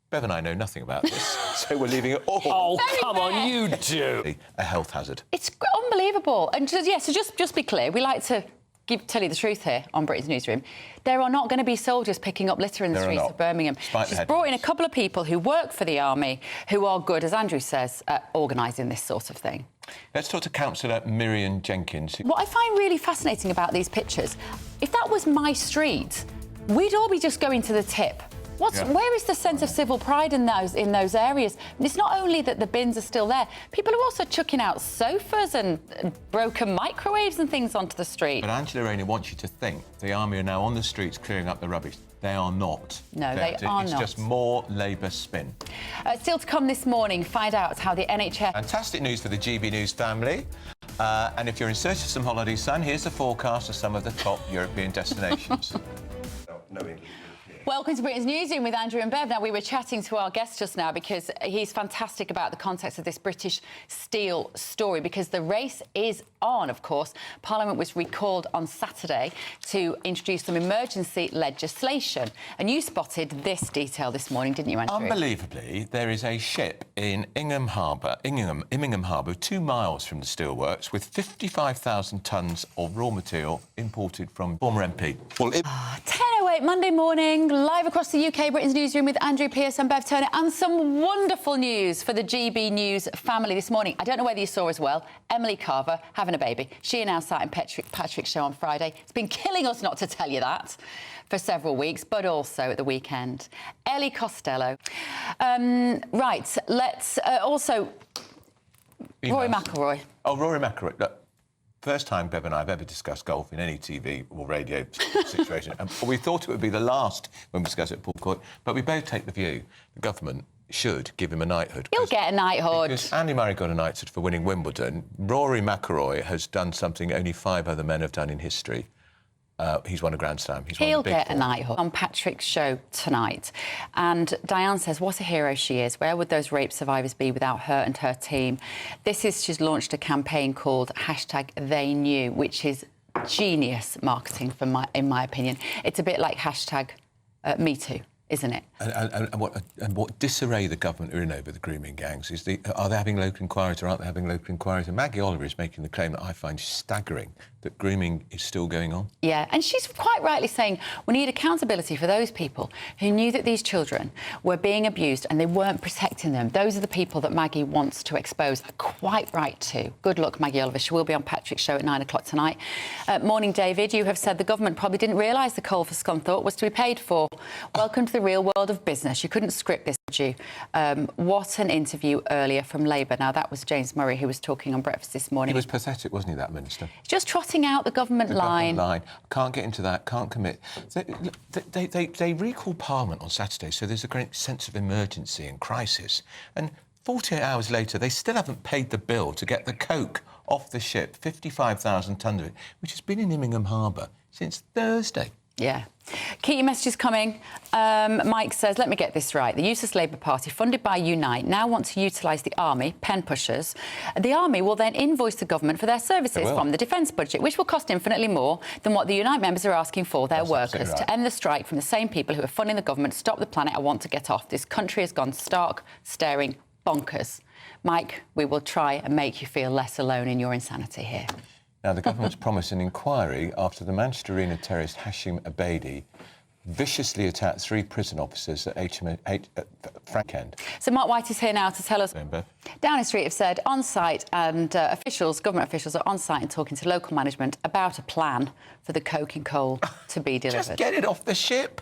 Bev and I know nothing about this, so we're leaving it all. Oh, come on, you do. A health hazard. It's unbelievable. And so just be clear, we like to tell you the truth here on Britain's Newsroom. There are not going to be soldiers picking up litter in the streets of Birmingham. She's brought in a couple of people who work for the army, who are good, as Andrew says, at organising this sort of thing. Let's talk to Councillor Miriam Jenkins. What I find really fascinating about these pictures, if that was my street, we'd all be just going to the tip. Where is the sense of civil pride in those areas? And it's not only that the bins are still there, people are also chucking out sofas and broken microwaves and things onto the street. But Angela Rayner wants you to think the army are now on the streets clearing up the rubbish. They are not. No, they are not. It's just more Labour spin. Still to come this morning, find out how the NHS... Fantastic news for the GB News family. And if you're in search of some holiday sun, here's the forecast of some of the top European destinations. Welcome to Britain's Newsroom with Andrew and Bev. Now, we were chatting to our guest just now because he's fantastic about the context of this British Steel story, because the race is on, of course. Parliament was recalled on Saturday to introduce some emergency legislation. And you spotted this detail this morning, didn't you, Andrew? Unbelievably, there is a ship in Immingham Harbour, 2 miles from the steelworks, with 55,000 tonnes of raw material imported from former MP. Well, 10:08 Monday morning, live across the UK, Britain's Newsroom with Andrew Pearce and Bev Turner, and some wonderful news for the GB News family this morning. I don't know whether you saw as well, Emily Carver having a baby. She announced that in Patrick's show on Friday. It's been killing us not to tell you that for several weeks, but also at the weekend. Ellie Costello. Right, let's also... Rory McIlroy. Oh, Rory McIlroy. Look, first time Bev and I have ever discussed golf in any TV or radio situation. And we thought it would be the last when we discussed it at Paul Court, but we both take the view the government should give him a knighthood. He'll get a knighthood. Because Andy Murray got a knighthood for winning Wimbledon. Rory McIlroy has done something only 5 other men have done in history. He's won a Grand Slam. He'll get a knighthood. On Patrick's show tonight. And Diane says, what a hero she is. Where would those rape survivors be without her and her team? She's launched a campaign called #TheyKnew, which is genius marketing, in my opinion. It's a bit like #MeToo, isn't it? And what disarray the government are in over the grooming gangs is are they having local inquiries or aren't they having local inquiries? And Maggie Oliver is making the claim that I find staggering, that grooming is still going on. Yeah, and she's quite rightly saying we need accountability for those people who knew that these children were being abused and they weren't protecting them. Those are the people that Maggie wants to expose. Quite right to. Good luck, Maggie Oliver. She will be on Patrick's show at 9 o'clock tonight. Morning, David. You have said the government probably didn't realise the coal for Scunthorpe was to be paid for. Welcome to the real world of business. You couldn't script this, did you? What an interview earlier from Labour. Now, that was James Murray who was talking on Breakfast this morning. He was pathetic, wasn't he, that minister? Just trotting out the government line. Can't get into that, can't commit. They recall Parliament on Saturday, so there's a great sense of emergency and crisis. And 48 hours later, they still haven't paid the bill to get the coke off the ship, 55,000 tonnes of it, which has been in Immingham Harbour since Thursday. Yeah. Keep your messages coming. Mike says, let me get this right. The useless Labour Party, funded by Unite, now want to utilise the army, pen pushers. The army will then invoice the government for their services from the defence budget, which will cost infinitely more than what the Unite members are asking for their workers. Right. To end the strike from the same people who are funding the government, stop the planet, I want to get off. This country has gone stark, staring bonkers. Mike, we will try and make you feel less alone in your insanity here. Now, the government's promised an inquiry after the Manchester Arena terrorist Hashim Abedi viciously attacked 3 prison officers at Frank End. So Mark White is here now to tell us. Downing Street have said on-site and government officials are on-site and talking to local management about a plan for the coke and coal to be delivered. Just get it off the ship.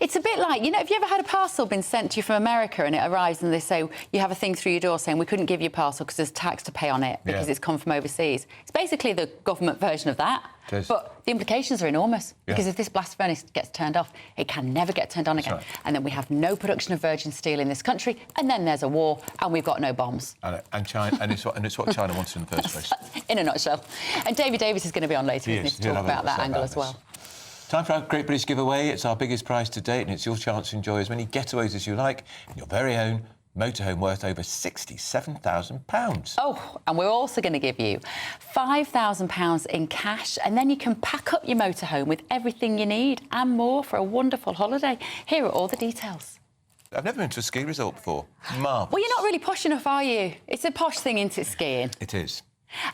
It's a bit like, you know, have you ever had a parcel been sent to you from America and it arrives and they say, you have a thing through your door saying we couldn't give you a parcel because there's tax to pay on it because it's come from overseas? It's basically the government version of that. But the implications are enormous because if this blast furnace gets turned off, it can never get turned on again. Right. And then we have no production of virgin steel in this country, and then there's a war and we've got no bombs. And China, and it's what China wants in the first place. In a nutshell. And David Davis is going to be on later with me to talk about that angle as well. Time for our Great British giveaway. It's our biggest prize to date, and it's your chance to enjoy as many getaways as you like in your very own motorhome worth over £67,000. Oh, and we're also going to give you £5,000 in cash, and then you can pack up your motorhome with everything you need and more for a wonderful holiday. Here are all the details. I've never been to a ski resort before. Marvellous. Well, you're not really posh enough, are you? It's a posh thing, isn't it, skiing? It is.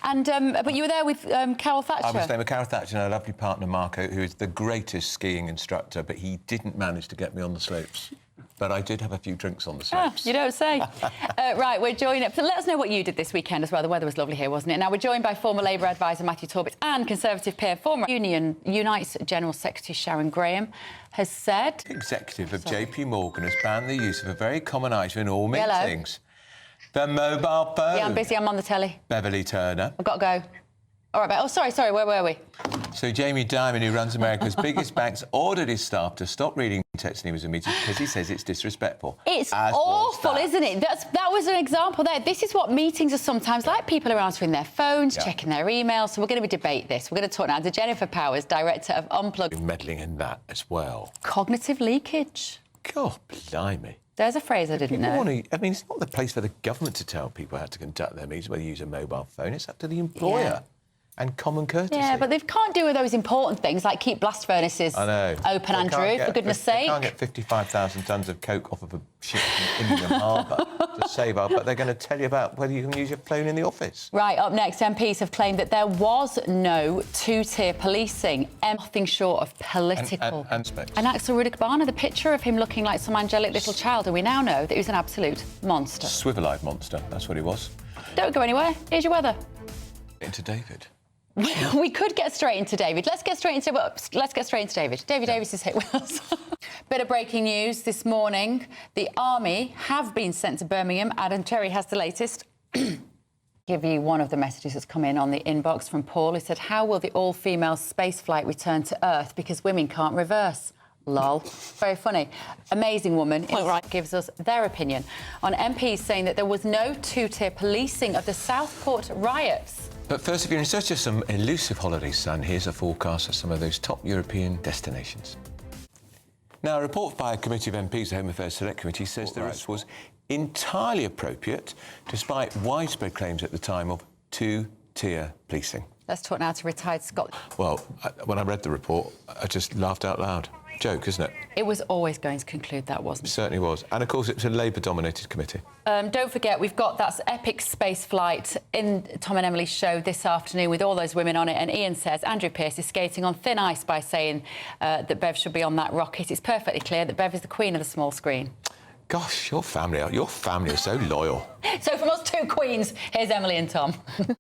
And but you were there with Carol Thatcher. I was there with Carol Thatcher and her lovely partner Marco, who is the greatest skiing instructor, but he didn't manage to get me on the slopes. But I did have a few drinks on the slopes. You don't say. Right, we're joined up. So let us know what you did this weekend as well. The weather was lovely here, wasn't it? Now, we're joined by former Labour advisor Matthew Torbitz and Conservative peer, former Union Unite's General Secretary Sharon Graham has said... The executive of JP Morgan has banned the use of a very common item in all Hello. meetings. The mobile phone. Yeah, I'm busy. I'm on the telly. Beverly Turner. I've got to go. All right, oh, sorry, where were we? So Jamie Dimon, who runs America's biggest banks, ordered his staff to stop reading texts when he was in meetings because he says it's disrespectful. It's awful, isn't it? That was an example there. This is what meetings are sometimes like. People are answering their phones, checking their emails. So we're going to debate this. We're going to talk now to Jennifer Powers, Director of Unplugged. Meddling in that as well. Cognitive leakage. God, blimey. There's a phrase I didn't know. I mean, it's not the place for the government to tell people how to conduct their meetings, whether you use a mobile phone. It's up to the employer. Yeah. And common courtesy. Yeah, but they can't do those important things like keep blast furnaces open, Andrew, for goodness sake. They can't get 55,000 tonnes of coke off of a ship in Ingham Harbour to save up, but they're going to tell you about whether you can use your phone in the office. Right, up next, MPs have claimed that there was no two-tier policing, nothing short of political. And space. And Axel Rudikbana, the picture of him looking like some angelic little child, and we now know that he was an absolute monster. Swivel-eyed monster, that's what he was. Don't go anywhere. Here's your weather. Into David. We could get straight into David. Let's get straight into David. David Davis is here with us. Bit of breaking news this morning. The Army have been sent to Birmingham. Adam Cherry has the latest. Give you one of the messages that's come in on the inbox from Paul. He said, how will the all-female space flight return to Earth because women can't reverse? Lol. Very funny. Amazing woman gives us their opinion on MPs saying that there was no two-tier policing of the Southport riots. But first, if you're in search of some elusive holiday sun, here's a forecast of some of those top European destinations. Now, a report by a committee of MPs, the Home Affairs Select Committee, says the arrest was entirely appropriate, despite widespread claims at the time of two-tier policing. Let's talk now to retired Scot. Well, when I read the report, I just laughed out loud. Joke, isn't it? It was always going to conclude that, wasn't it? It certainly was. And, of course, it was a Labour-dominated committee. Don't forget, we've got that epic space flight in Tom and Emily's show this afternoon with all those women on it. And Ian says Andrew Pearce is skating on thin ice by saying that Bev should be on that rocket. It's perfectly clear that Bev is the queen of the small screen. Gosh, your family are so loyal. So from us two queens, here's Emily and Tom.